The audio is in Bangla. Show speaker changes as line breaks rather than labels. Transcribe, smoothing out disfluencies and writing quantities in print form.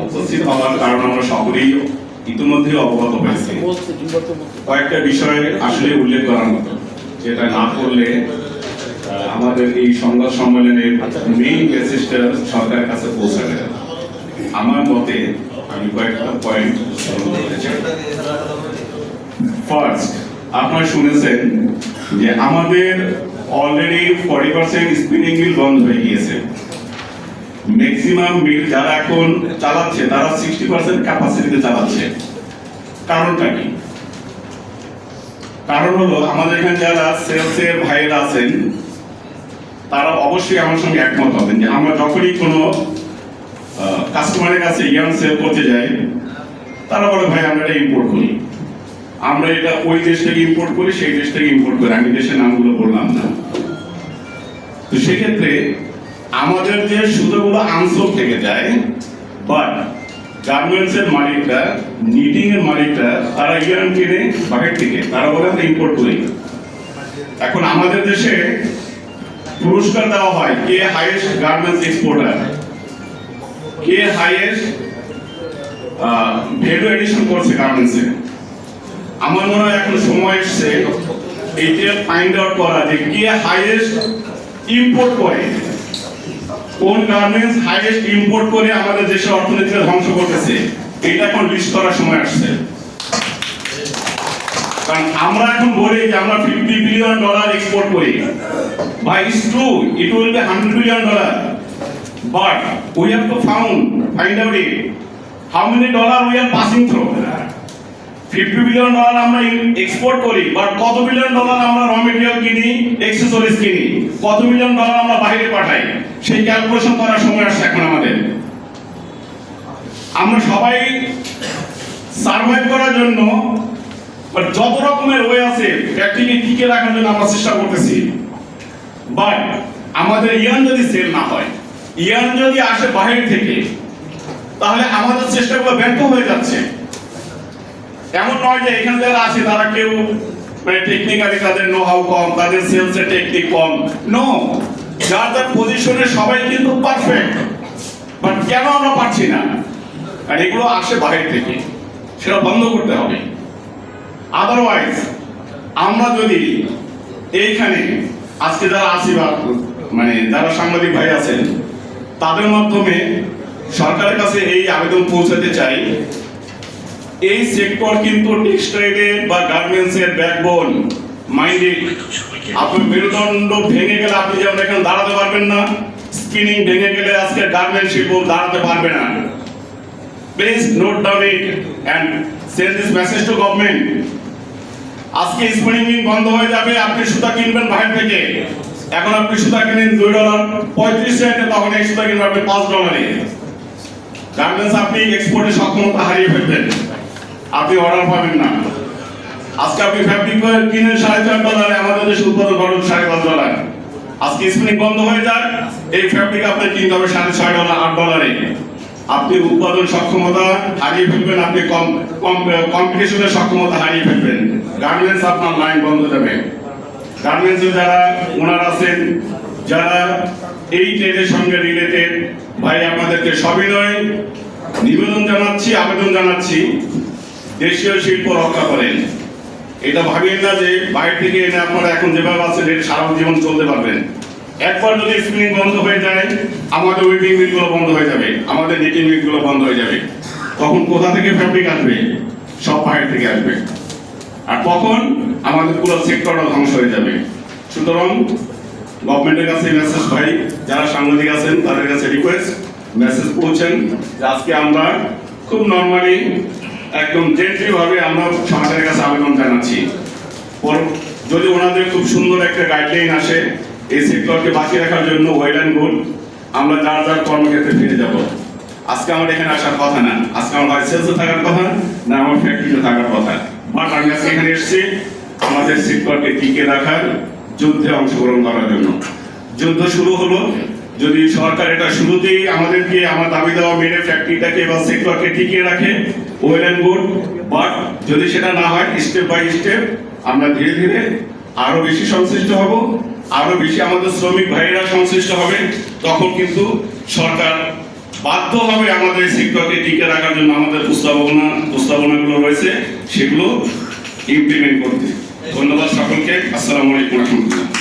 উপস্থিত হওয়ার কারণ আমরা সকলেই ইতিমধ্যে অবগত হয়েছি। কয়েকটা বিষয় আসলে উল্লেখ করার মতো, যেটা না করলে আমাদের এই সংবাদ সম্মেলনের মেইন মেসেজটা সরকারের কাছে পৌঁছাবে না। আমার মতে আমি কয়েকটা পয়েন্ট বলতে চাই। ফার্স্ট, আপনারা শুনেছেন যে আমাদের অলরেডি 40% স্পিনিং মিল বন্ধ হয়ে গিয়েছে। ম্যাক্সিমাম মিল যারা এখন চালাচ্ছে তারা 60% ক্যাপাসিটিতে চালাচ্ছে। কারণটা কি? কারণ হলো আমাদের এখানে যারা সেলসের ভাইয়েরা আছেন তারা অবশ্যই আমার সঙ্গে একমত হবেন যে আমরা যখনই কোনো কাস্টমারের কাছে ইয়ার্ন সেল করতে যাই, তারা বলে ভাই আমরা এটা ইম্পোর্ট করি, আমরা এটা ওই দেশ থেকে ইম্পোর্ট করি, সেই দেশ থেকে ইম্পোর্ট করি। আমি দেশের নামগুলো বললাম না। তো সেক্ষেত্রে আমাদের যে সুতোগুলো আনসোল্ড থেকে যায়, বাট গার্মেন্টস এর মালিকরা, নিটিং এর মালিকরা তারা ইয়ার্ন কিনে বাহির থেকে, তারা বলে আমরা ইম্পোর্ট করি। এখন আমাদের দেশে পুরস্কার দেওয়া হয় কে হাইয়েস্ট গার্মেন্টস এক্সপোর্টার, কে হাইয়েস্ট ভ্যালু এডিশন করছে গার্মেন্টসে। আমার মনে হয় এখন সময় এসছে এইটা ফাইন্ড আউট করা যে কে হাইয়েস্ট ইম্পোর্ট করে, কোন গার্মেন্টস হাইয়েস্ট ইম্পোর্ট করে আমাদের দেশের অর্থনীতিকে ধ্বংস করতেছে। এটা এখন লিস্ট করার সময় আসছে। কারণ আমরা এখন বলি যে আমরা $50 বিলিয়ন এক্সপোর্ট করি। By it's true, it will be $100 billion, but we have to find out it. How many dollar we are passing through? $50 billion আমরা এক্সপোর্ট করি, বাট কত বিলিয়ন ডলার আমরা র মেটেরিয়াল কিনি, অ্যাকসেসরিজ কিনি, কত মিলিয়ন ডলার আমরা বাইরে পাঠাই, সেই ক্যালকুলেশন করার সময় আসছে এখন আমাদের। আমরা সবাই সার্ভাইভ করার জন্য যত রকমের ওয়ে আছে ফ্যাক্টরিকে টিকে রাখার জন্য আমরা চেষ্টা করতেছি। বাট আমাদের ইয়ার্ন যদি সেল না হয়, ইয়ার্ন যদি আসে বাইরে থেকে, তাহলে আমাদের চেষ্টাগুলো ব্যর্থ হয়ে যাচ্ছে। এমন নয় যে এখানে যারা আছে তারা কেউ মানে টেকনিক্যালি তাদের নো হাউ কম, তাদের সেলসের টেকনিক কম। নো, যার যার পজিশনে সবাই কিন্তু পারফেক্ট, বাট কেন আমরা পারছি না? আর এগুলো আসে বাইরে থেকে, সেটা বন্ধ করতে হবে। আদারওয়াইজ আমরা যদি এইখানে আজকে যারা আছি বা মানে যারা সাংবাদিক ভাই আছেন, তাদের মাধ্যমে সরকারের কাছে এই আবেদন পৌঁছাতে চাই, এই সেক্টর কিন্তু টেক্সটাইলের বা গার্মেন্টসের ব্যাকবোন। মাইন্ডে আপনার মেরুদণ্ড ভেঙে গেলে আপনি যেমন এখানে দাঁড়াতে পারবেন না, স্পিনিং ভেঙে গেলে আজকে গার্মেন্টস শিল্প দাঁড়াতে পারবে না। Please note down it and send this message to government. আজকে স্পিনিং মিল বন্ধ হয়ে যাবে, আপনি সুতা কিনবেন বাইরে থেকে। এখন আপনি সুতা কিনেন $2.35, তখন এই সুতা কিনবেন আপনি $5। গার্মেন্টস আপনি এক্সপোর্টের সক্ষমতা হারিয়ে ফেলবেন, আপনি অর্ডার পাবেন না। আজকে আপনি ফ্যাব্রিক কিনেন $4.5, আমাদের দেশে উৎপাদন খরচ $5.5। আজকে স্পিনিং বন্ধ হয়ে যায়, এই ফ্যাব্রিক আপনার কিনতে হবে $6.5, $8। আপনি উৎপাদন সক্ষমতা হারিয়ে ফেলবেন, আপনি কম্পিটিশনের সক্ষমতা হারিয়ে ফেলবেন। গার্মেন্টস আপনার লাইন বন্ধ যাবে। গার্মেন্টসে যারা ওনার আছেন, যারা এই ট্রেডের সঙ্গে রিলেটেড, ভাই আপনাদেরকে সবিনয় নিবেদন জানাচ্ছি, আবেদন জানাচ্ছি, দেশীয় শিল্প রক্ষা করেন। এটা ভাবেন না যে বাইরে থেকে এনে আপনারা এখন যেভাবে আছেন এটা সারা জীবন চলতে পারবেন। একবার যদি স্পিনিং বন্ধ হয়ে যায়, আমাদের উইভিং মিলগুলো বন্ধ হয়ে যাবে, আমাদের নিটিং মিলগুলো বন্ধ হয়ে যাবে। তখন কোথা থেকে ফ্যাব্রিক আসবে? সব বাইরে থেকে আসবে, আর তখন আমাদের পুরো সেক্টরটা ধ্বংস হয়ে যাবে। সুতরাং গভর্নমেন্টের কাছে মেসেজ, ভাই যারা সাংবাদিক আছেন তাদের কাছে রিকোয়েস্ট, মেসেজ পৌঁছেন যে আজকে আমরা খুব নর্মালি একদম জেন্টলি ভাবে আমরা সরকারের কাছে আবেদন জানাচ্ছি। যদি ওনাদের খুব সুন্দর একটা গাইডলাইন আসে এই সেক্টরকে বাঁচিয়ে রাখার জন্য, ওয়েল অ্যান্ড গুড, আমরা যার যার কর্মক্ষেত্রে ফিরে যাব। আজকে আমার এখানে আসার কথা না, আজকে আমার হয় সেলসে থাকার কথা না, আমার ফ্যাক্টরিতে থাকার কথা। বাট আমি আজকে এখানে এসেছি আমাদের সেক্টরকে টিকে রাখার, যুদ্ধে অংশগ্রহণ করার জন্য। যুদ্ধ শুরু হলো, যদি সরকার এটা শুরুতেই আমাদেরকে আমার দাবি দেওয়া মেনে ফ্যাক্টরিটাকে বা সেক্টরকে টিকিয়ে রাখে, ওয়েল অ্যান্ড গুড। বাট যদি সেটা না হয়, স্টেপ বাই স্টেপ আমরা ধীরে ধীরে আরো বেশি সংশ্লিষ্ট হব, আরো বেশি আমাদের শ্রমিক ভাইয়েরা সংশ্লিষ্ট হবে। তখন কিন্তু সরকার বাধ্য হবে আমাদের সেক্টরকে টিকে রাখার জন্য আমাদের প্রস্তাবনাগুলো রয়েছে সেগুলো ইমপ্লিমেন্ট করতে। ধন্যবাদ সকলকে। আসসালামু আলাইকুম রহমতুল্লাহ।